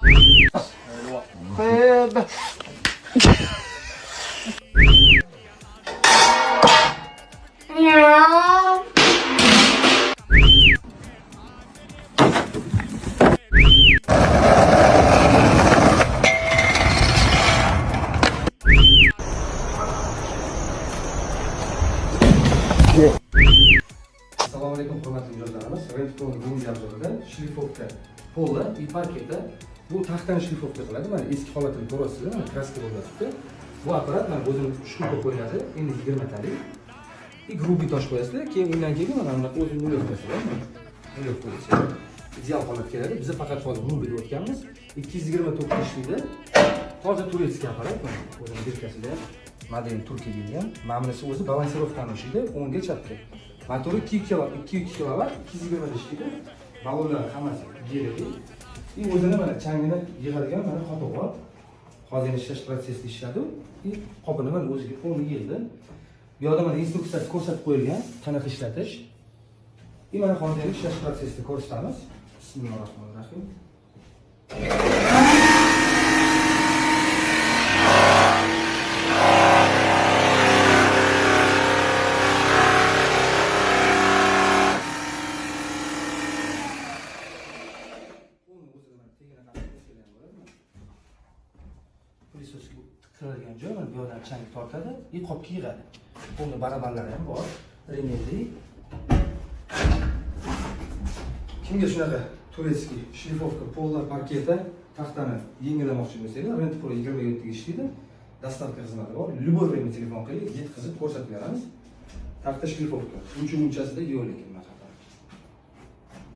Assalomu alaykum hurmatli mijozlarimiz. Rentkonning bugungi obzorida shlifovka pola и parketa. Bu taxtani shlifovka qiladi. Mana eski holatini ko'rasizlar, mana kraska bo'lyapti. Bu apparat mana o'zini shkulka qo'yiladi. Endi 20 talik. И грубый tosh qo'yasizlar, keyin undan keyin mana bunaqa o'zini nulga qo'yasizlar. Nulga qo'yasizlar. Ideal holat keladi. Biz faqat hozir nulga o'tganmiz. 229 ishlaydi. Hozir turetskiy apparat mana o'zini birkasida. Model Turkiya deyilgan. Mamlasi o'zi balansirovkani ishlaydi 10 ga chapga. Motori 2 kW, 220 ishlaydi. Balonlar hammasi yerli. И o'zini mana changini yig'adigan mana qopi bor. Hozir ishlash protsesida ishladi. И qopini mana o'ziga 10 yildi. Bu yerda mana instruksiyasi ko'rsatib qo'yilgan, qanaqa ishlatish. И mana hozir ishlash protsesini ko'rsatamiz. Bismillahirrohmanirrohim. Pilisos tiralgan joy mana bu yerdan chang tortadi, и qopga yig'adi. Bunda barabanlari ham bor, remelli. Kimga shunaqa turetskiy shlifovka, pola, parketa, taxtani yangilamoqchi bo'lsangiz, Rent Pro 27 ga ishlaydi. Dostavka xizmati bor. Любой время telefon qiling, yetkazib ko'rsatib beramiz. Taxta shlifovka. Uncha-munchasida yo'q lekin.